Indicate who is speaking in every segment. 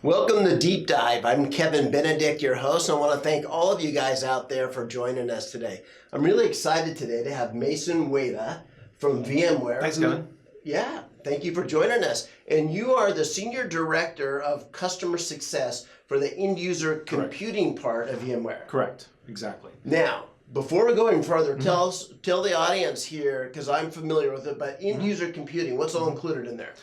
Speaker 1: Welcome to Deep Dive. I'm Kevin Benedict, your host. I want to thank all of you guys out there for joining us today. I'm really excited today to have Mason Uyeda from VMware.
Speaker 2: Thanks, Kevin.
Speaker 1: Yeah, thank you for joining us. And you are the Senior Director of Customer Success for the end user computing part of VMware.
Speaker 2: Correct, exactly.
Speaker 1: Now, before we go any further, tell the audience here, because I'm familiar with it, but end user computing, what's all included in there?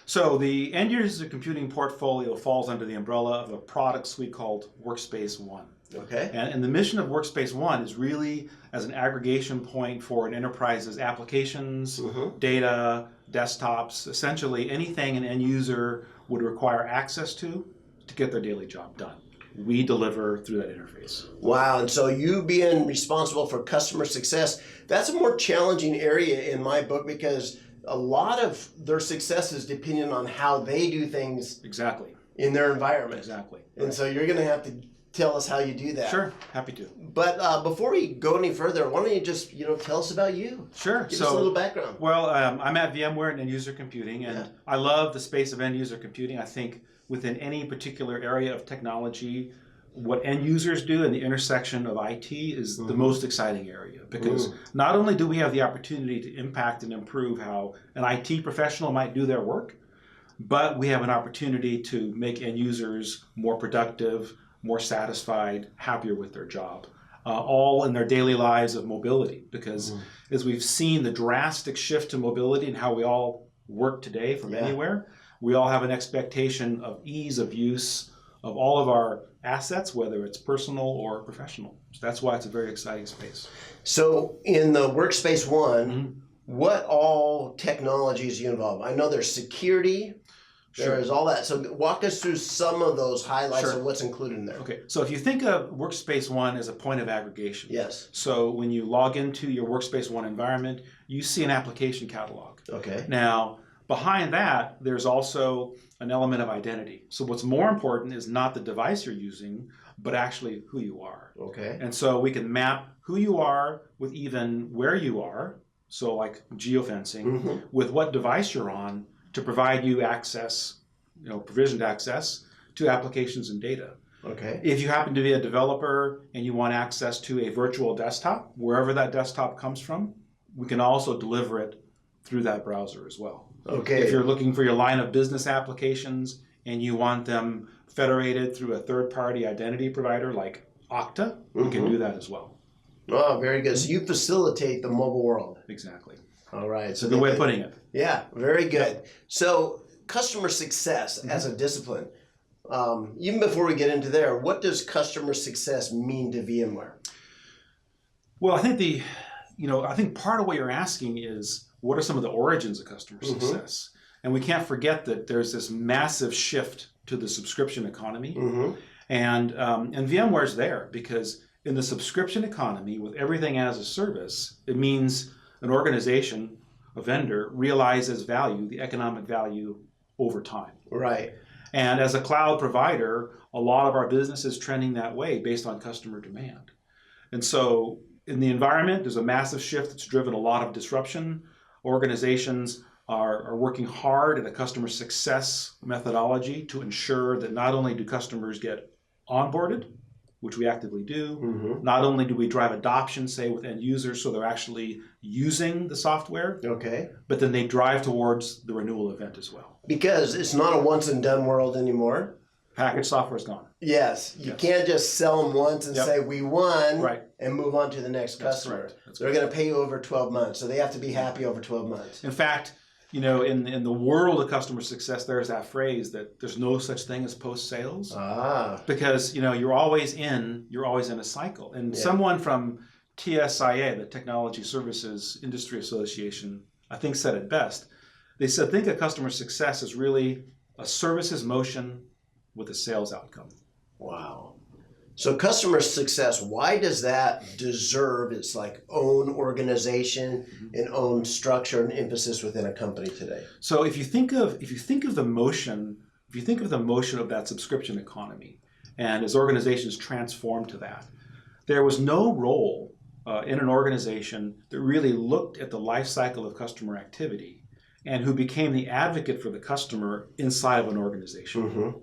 Speaker 2: So the end user computing portfolio falls under the umbrella of a product suite called Workspace ONE.
Speaker 1: Okay.
Speaker 2: And the mission of Workspace ONE is really as an aggregation point for an enterprise's applications, data, desktops, essentially anything an end user would require access to get their daily job done. We deliver through that interface.
Speaker 1: Wow, and so you being responsible for customer success, that's a more challenging area in my book because a lot of their success is dependent on how they do things
Speaker 2: Exactly.
Speaker 1: in their environment.
Speaker 2: Exactly.
Speaker 1: And so you're going to have to tell us how you do that.
Speaker 2: Sure, happy to.
Speaker 1: But before we go any further, why don't you just tell us about you?
Speaker 2: Sure.
Speaker 1: Give us a little background.
Speaker 2: Well, I'm at VMware in end user computing, and I love the space of end user computing. I think within any particular area of technology, what end users do in the intersection of IT is the most exciting area, because not only do we have the opportunity to impact and improve how an IT professional might do their work, but we have an opportunity to make end users more productive, more satisfied, happier with their job, all in their daily lives of mobility. Because as we've seen the drastic shift to mobility and how we all work today from anywhere, we all have an expectation of ease of use of all of our assets, whether it's personal or professional. So that's why it's a very exciting space.
Speaker 1: So in the Workspace ONE, what all technologies do you involve? I know there's security, there's all that. So walk us through some of those highlights of what's included in there.
Speaker 2: Okay, so if you think of Workspace ONE as a point of aggregation.
Speaker 1: Yes.
Speaker 2: So when you log into your Workspace ONE environment, you see an application catalog.
Speaker 1: Okay.
Speaker 2: Now, behind that, there's also an element of identity. So what's more important is not the device you're using, but actually who you are.
Speaker 1: Okay.
Speaker 2: And so we can map who you are with even where you are, so like geofencing, with what device you're on to provide you access, provisioned access to applications and data.
Speaker 1: Okay.
Speaker 2: If you happen to be a developer and you want access to a virtual desktop, wherever that desktop comes from, we can also deliver it through that browser as well.
Speaker 1: Okay.
Speaker 2: If you're looking for your line of business applications and you want them federated through a third-party identity provider like Okta, we can do that as well.
Speaker 1: Oh, very good. So you facilitate the mobile world.
Speaker 2: Exactly.
Speaker 1: All right.
Speaker 2: It's a good way of putting it.
Speaker 1: Yeah, very good. So customer success as a discipline, even before we get into there, what does customer success mean to VMware?
Speaker 2: Well, I think part of what you're asking is, what are some of the origins of customer success? And we can't forget that there's this massive shift to the subscription economy. And VMware's there because in the subscription economy, with everything as a service, it means an organization, a vendor, realizes value, the economic value over time.
Speaker 1: Right.
Speaker 2: And as a cloud provider, a lot of our business is trending that way based on customer demand. And so in the environment, there's a massive shift that's driven a lot of disruption. Organizations are working hard at a customer success methodology to ensure that not only do customers get onboarded, which we actively do, not only do we drive adoption, say, with end users, so they're actually using the software, but then they drive towards the renewal event as well.
Speaker 1: Because it's not a once and done world anymore.
Speaker 2: Packaged software is gone.
Speaker 1: Yes. You can't just sell them once and say, we won, and move on to the next customer. They're going to pay you over 12 months, so they have to be happy over 12 months.
Speaker 2: In fact, in the world of customer success, there's that phrase that there's no such thing as post-sales. Because, you're always in a cycle. And someone from TSIA, the Technology Services Industry Association, I think said it best. They said, think of customer success as really a services motion with a sales outcome.
Speaker 1: Wow. So customer success, why does that deserve its own organization and own structure and emphasis within a company today?
Speaker 2: So if you think of the motion of that subscription economy, and as organizations transform to that, there was no role in an organization that really looked at the life cycle of customer activity and who became the advocate for the customer inside of an organization.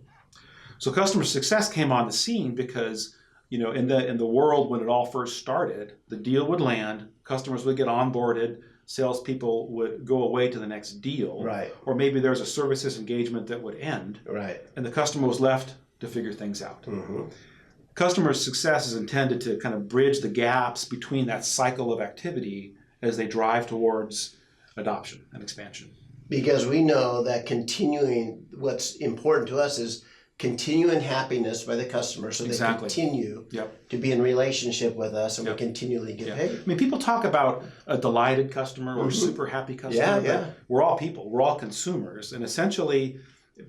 Speaker 2: So customer success came on the scene because, in the world when it all first started, the deal would land, customers would get onboarded, salespeople would go away to the next deal,
Speaker 1: right,
Speaker 2: or maybe there's a services engagement that would end,
Speaker 1: right,
Speaker 2: and the customer was left to figure things out. Customer success is intended to kind of bridge the gaps between that cycle of activity as they drive towards adoption and expansion.
Speaker 1: Because we know that what's important to us is continuing happiness by the customer, so they continue to be in relationship with us, and we continually get paid.
Speaker 2: I mean, people talk about a delighted customer or super happy customer. But we're all people. We're all consumers. And essentially,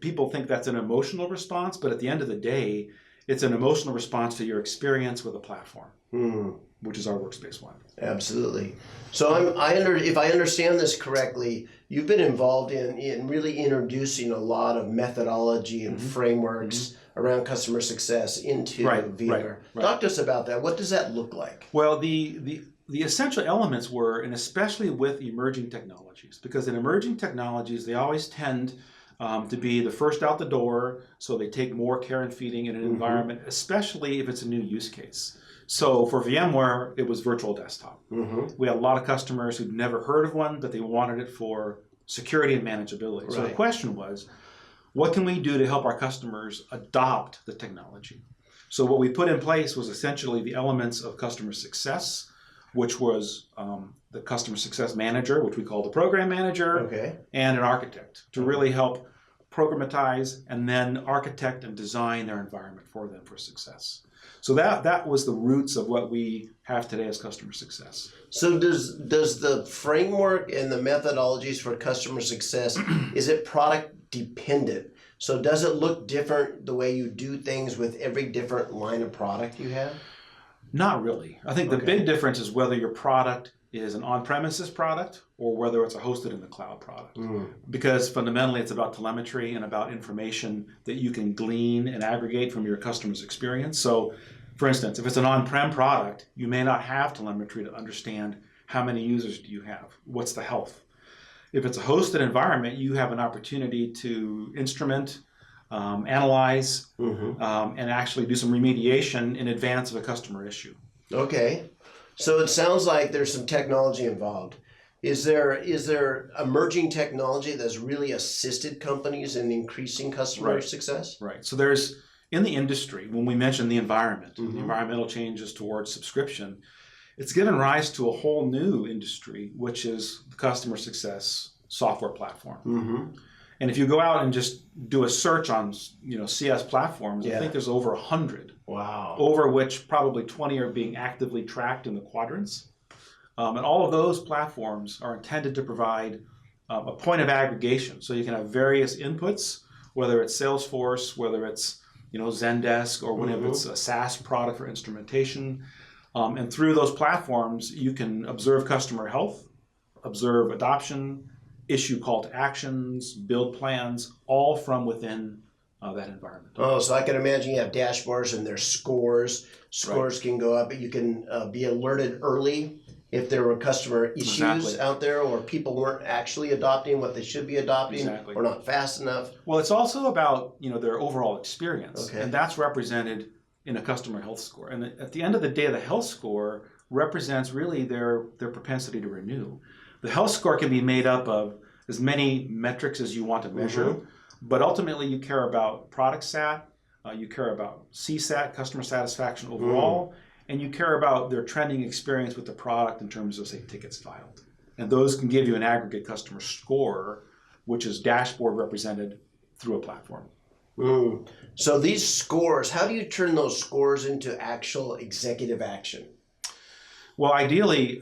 Speaker 2: people think that's an emotional response, but at the end of the day, it's an emotional response to your experience with a platform, which is our Workspace ONE.
Speaker 1: Absolutely. So if I understand this correctly, you've been involved in really introducing a lot of methodology and frameworks around customer success into VMware.
Speaker 2: Right.
Speaker 1: Talk to us about that. What does that look like?
Speaker 2: Well, the essential elements were, and especially with emerging technologies, because in emerging technologies, they always tend to be the first out the door, so they take more care and feeding in an environment, especially if it's a new use case. So for VMware, it was virtual desktop. We had a lot of customers who'd never heard of one, but they wanted it for security and manageability. So the question was, what can we do to help our customers adopt the technology? So what we put in place was essentially the elements of customer success, which was the customer success manager, which we call the program manager, and an architect to really help programatize and then architect and design their environment for them for success. So that was the roots of what we have today as customer success.
Speaker 1: So does the framework and the methodologies for customer success, is it product dependent? So does it look different the way you do things with every different line of product you have?
Speaker 2: Not really. I think the big difference is whether your product is an on-premises product or whether it's a hosted in the cloud product. Because fundamentally it's about telemetry and about information that you can glean and aggregate from your customer's experience. So for instance, if it's an on-prem product, you may not have telemetry to understand how many users do you have, what's the health. If it's a hosted environment, you have an opportunity to instrument, analyze, and actually do some remediation in advance of a customer issue. Okay.
Speaker 1: So it sounds like there's some technology involved. Is there emerging technology that's really assisted companies in increasing customer success?
Speaker 2: Right. So there's, in the industry, when we mention the environment, the environmental changes towards subscription, it's given rise to a whole new industry, which is the customer success software platform. And if you go out and just do a search on, CS platforms, I think there's over 100.
Speaker 1: Wow.
Speaker 2: Over which probably 20 are being actively tracked in the quadrants. And all of those platforms are intended to provide a point of aggregation. So you can have various inputs, whether it's Salesforce, whether it's Zendesk, or whenever it's a SaaS product for instrumentation. And through those platforms, you can observe customer health, observe adoption, issue call to actions, build plans, all from within that environment.
Speaker 1: Oh, so I can imagine you have dashboards and there's scores. Scores can go up, but you can be alerted early if there were customer issues out there, or people weren't actually adopting what they should be adopting, or not fast enough.
Speaker 2: Well, it's also about their overall experience, and that's represented in a customer health score. And at the end of the day, the health score represents really their propensity to renew. The health score can be made up of as many metrics as you want to measure, but ultimately you care about product sat, you care about CSAT, customer satisfaction overall, and you care about their trending experience with the product in terms of, say, tickets filed. And those can give you an aggregate customer score, which is dashboard represented through a platform.
Speaker 1: So these scores, how do you turn those scores into actual executive action?
Speaker 2: Well, ideally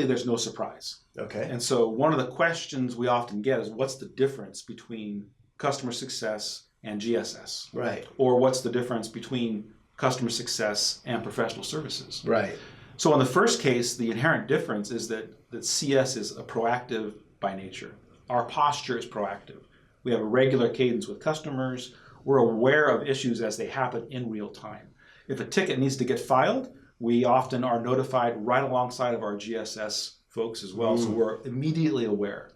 Speaker 2: there's no surprise.
Speaker 1: Okay.
Speaker 2: And so one of the questions we often get is, what's the difference between customer success and GSS?
Speaker 1: Right.
Speaker 2: Or what's the difference between customer success and professional services?
Speaker 1: Right.
Speaker 2: So in the first case, the inherent difference is that CS is a proactive by nature. Our posture is proactive. We have a regular cadence with customers. We're aware of issues as they happen in real time. If a ticket needs to get filed, we often are notified right alongside of our GSS folks as well, so we're immediately aware.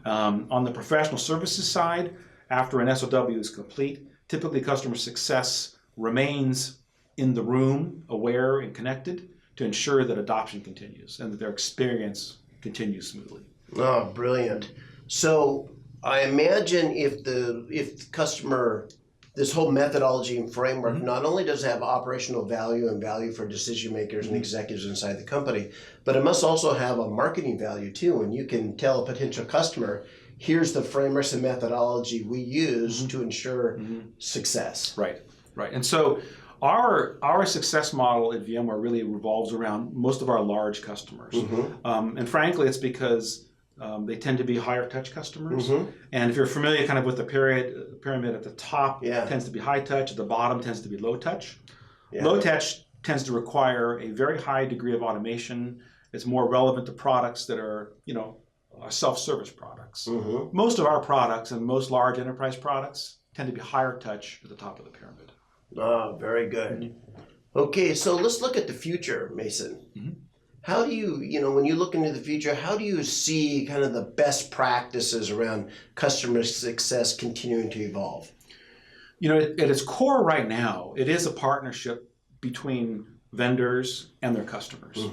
Speaker 2: On the professional services side, after an SOW is complete, typically customer success remains in the room, aware and connected, to ensure that adoption continues and that their experience continues smoothly.
Speaker 1: Oh, brilliant. So I imagine if the customer, this whole methodology and framework not only does it have operational value and value for decision makers and executives inside the company, but it must also have a marketing value too. And you can tell a potential customer, here's the frameworks and methodology we use to ensure success.
Speaker 2: Right, right. And so our success model at VMware really revolves around most of our large customers. And frankly, it's because they tend to be higher touch customers. And if you're familiar kind of with the pyramid at the top tends to be high touch, at the bottom tends to be low touch. Low touch tends to require a very high degree of automation. It's more relevant to products that are, self-service products. Most of our products and most large enterprise products tend to be higher touch at the top of the pyramid.
Speaker 1: Oh, very good. Okay, so let's look at the future, Mason. How do you, when you look into the future, how do you see kind of the best practices around customer success continuing to evolve?
Speaker 2: At its core right now, it is a partnership between vendors and their customers.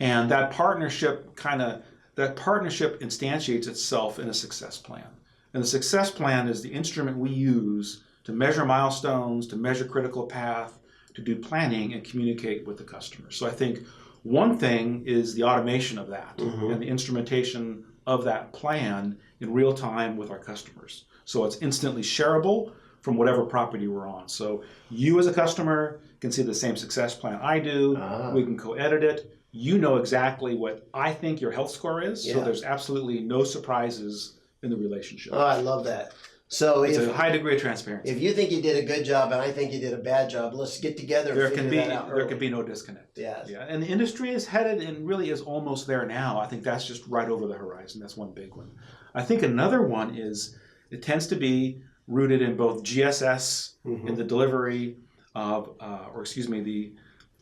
Speaker 2: And that partnership instantiates itself in a success plan. And the success plan is the instrument we use to measure milestones, to measure critical path, to do planning and communicate with the customer. So I think one thing is the automation of that and the instrumentation of that plan in real time with our customers. So it's instantly shareable from whatever property we're on. So you as a customer can see the same success plan I do. We can co-edit it. You know exactly what I think your health score is. So there's absolutely no surprises in the relationship.
Speaker 1: Oh, I love that. So
Speaker 2: it's a high degree of transparency.
Speaker 1: If you think you did a good job and I think you did a bad job, let's get together and figure that out.
Speaker 2: There can be no disconnect. Yeah. And the industry is headed and really is almost there now. I think that's just right over the horizon. That's one big one. I think another one is it tends to be rooted in both GSS in the delivery of, the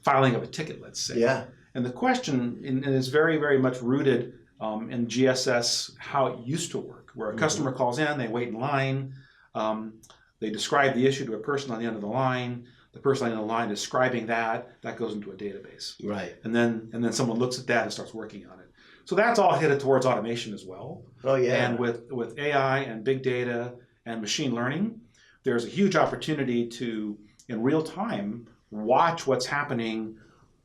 Speaker 2: filing of a ticket, let's say. And the question is very, very much rooted in GSS, how it used to work, where a customer calls in, they wait in line, they describe the issue to a person on the end of the line, the person on the end of the line describing that goes into a database. And then someone looks at that and starts working on it. So that's all headed towards automation as well. And with AI and big data and machine learning, there's a huge opportunity to, in real time, watch what's happening,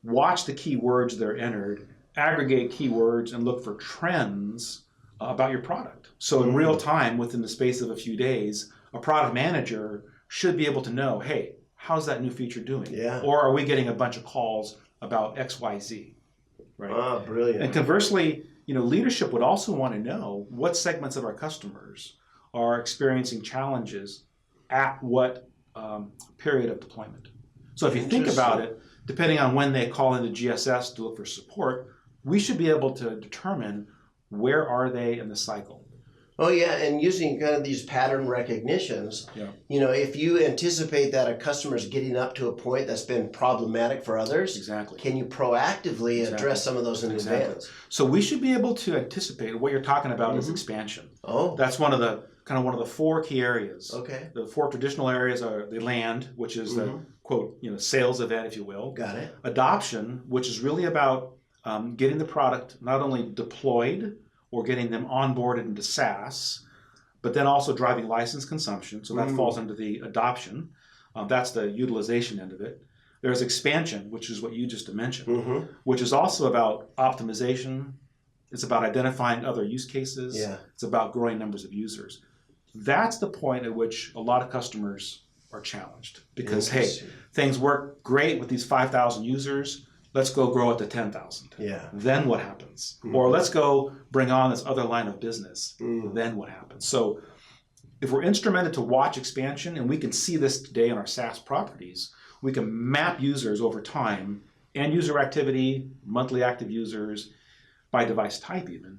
Speaker 2: watch the keywords that are entered, aggregate keywords and look for trends about your product. So in real time, within the space of a few days, a product manager should be able to know, hey, how's that new feature doing? Or are we getting a bunch of calls about XYZ? Right?
Speaker 1: Oh, brilliant.
Speaker 2: And conversely, leadership would also want to know what segments of our customers are experiencing challenges at what period of deployment. So if you think about it, depending on when they call into GSS to look for support, we should be able to determine where are they in the cycle.
Speaker 1: Oh yeah, and using kind of these pattern recognitions, if you anticipate that a customer is getting up to a point that's been problematic for others, can you proactively address some of those in advance?
Speaker 2: So we should be able to anticipate what you're talking about is expansion. That's one of the four key areas. The four traditional areas are the land, which is the quote, sales event, if you will. Adoption, which is really about getting the product not only deployed or getting them onboarded into SaaS, but then also driving license consumption. So that falls under the adoption. That's the utilization end of it. There's expansion, which is what you just mentioned, which is also about optimization. It's about identifying other use cases. It's about growing numbers of users. That's the point at which a lot of customers are challenged because, hey, things work great with these 5,000 users. Let's go grow it to 10,000. Then what happens? Or let's go bring on this other line of business. Then what happens? So if we're instrumented to watch expansion, and we can see this today in our SaaS properties, we can map users over time, end user activity, monthly active users, by device type even.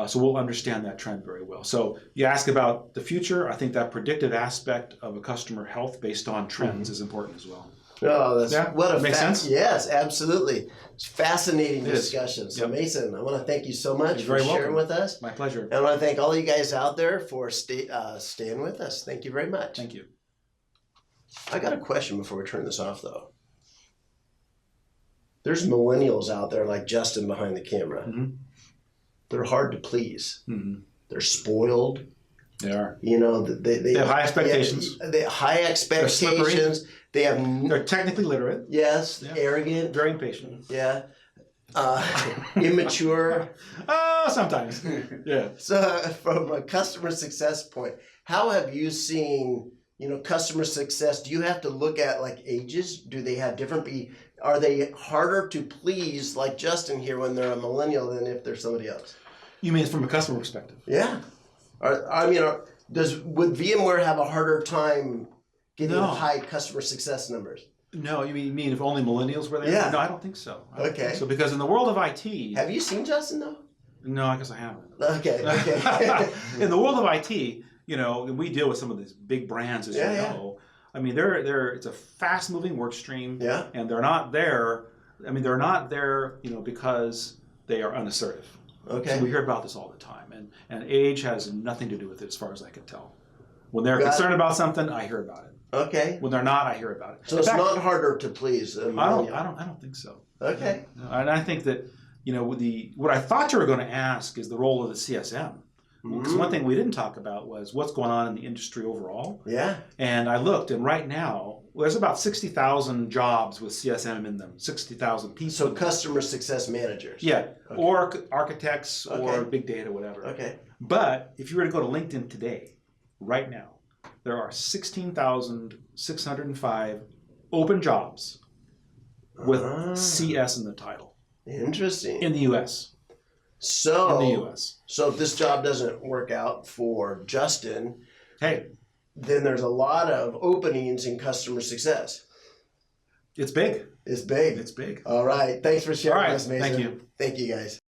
Speaker 2: So we'll understand that trend very well. So you ask about the future, I think that predictive aspect of a customer health based on trends is important as well.
Speaker 1: Oh, that's what a
Speaker 2: makes sense.
Speaker 1: Yes, absolutely. It's fascinating discussion. So Mason, I want to thank you so much for sharing with us.
Speaker 2: My pleasure.
Speaker 1: And I want to thank all you guys out there for staying with us. Thank you very much.
Speaker 2: Thank you.
Speaker 1: I got a question before we turn this off, though. There's millennials out there like Justin behind the camera.
Speaker 2: Mm-hmm.
Speaker 1: They're hard to please.
Speaker 2: Mm-hmm.
Speaker 1: They're spoiled.
Speaker 2: They are.
Speaker 1: You know, they
Speaker 2: have high expectations.
Speaker 1: They have high expectations.
Speaker 2: They're technically literate.
Speaker 1: Yes,
Speaker 2: Yeah.
Speaker 1: arrogant.
Speaker 2: Very impatient.
Speaker 1: Yeah. Immature.
Speaker 2: Sometimes. Yeah.
Speaker 1: So from a customer success point, how have you seen, customer success? Do you have to look at like ages? Do they have are they harder to please like Justin here when they're a millennial than if they're somebody else?
Speaker 2: You mean from a customer perspective?
Speaker 1: Yeah. Would VMware have a harder time getting high customer success numbers?
Speaker 2: No, you mean if only millennials were there?
Speaker 1: Yeah.
Speaker 2: No, I don't think so.
Speaker 1: Okay.
Speaker 2: So because in the world of IT...
Speaker 1: Have you seen Justin, though?
Speaker 2: No, I guess I haven't.
Speaker 1: Okay.
Speaker 2: In the world of IT, we deal with some of these big brands, as you know. I mean, it's a fast-moving work stream, and they're not there. I mean, they're not there, because they are unassertive.
Speaker 1: Okay.
Speaker 2: So we hear about this all the time, and age has nothing to do with it, as far as I can tell. When they're concerned about something, I hear about it.
Speaker 1: Okay.
Speaker 2: When they're not, I hear about it.
Speaker 1: So it's not harder to please.
Speaker 2: I don't think so.
Speaker 1: Okay.
Speaker 2: And I think that what I thought you were going to ask is the role of the CSM. Because one thing we didn't talk about was what's going on in the industry overall. Yeah. And I looked, and right now there's about 60,000 jobs with CSM in them. 60,000 people.
Speaker 1: So customer success managers.
Speaker 2: Yeah. Okay. Or architects or big data, whatever. Okay. But if you were to go to LinkedIn today, right now, there are 16,605 open jobs with CS in the title.
Speaker 1: Interesting.
Speaker 2: In the U.S.
Speaker 1: So, in the U.S. So if this job doesn't work out for Justin, then there's a lot of openings in customer success.
Speaker 2: It's big.
Speaker 1: It's big.
Speaker 2: It's big.
Speaker 1: All right. Thanks for sharing this, Mason.
Speaker 2: Thank you.
Speaker 1: Thank you, guys.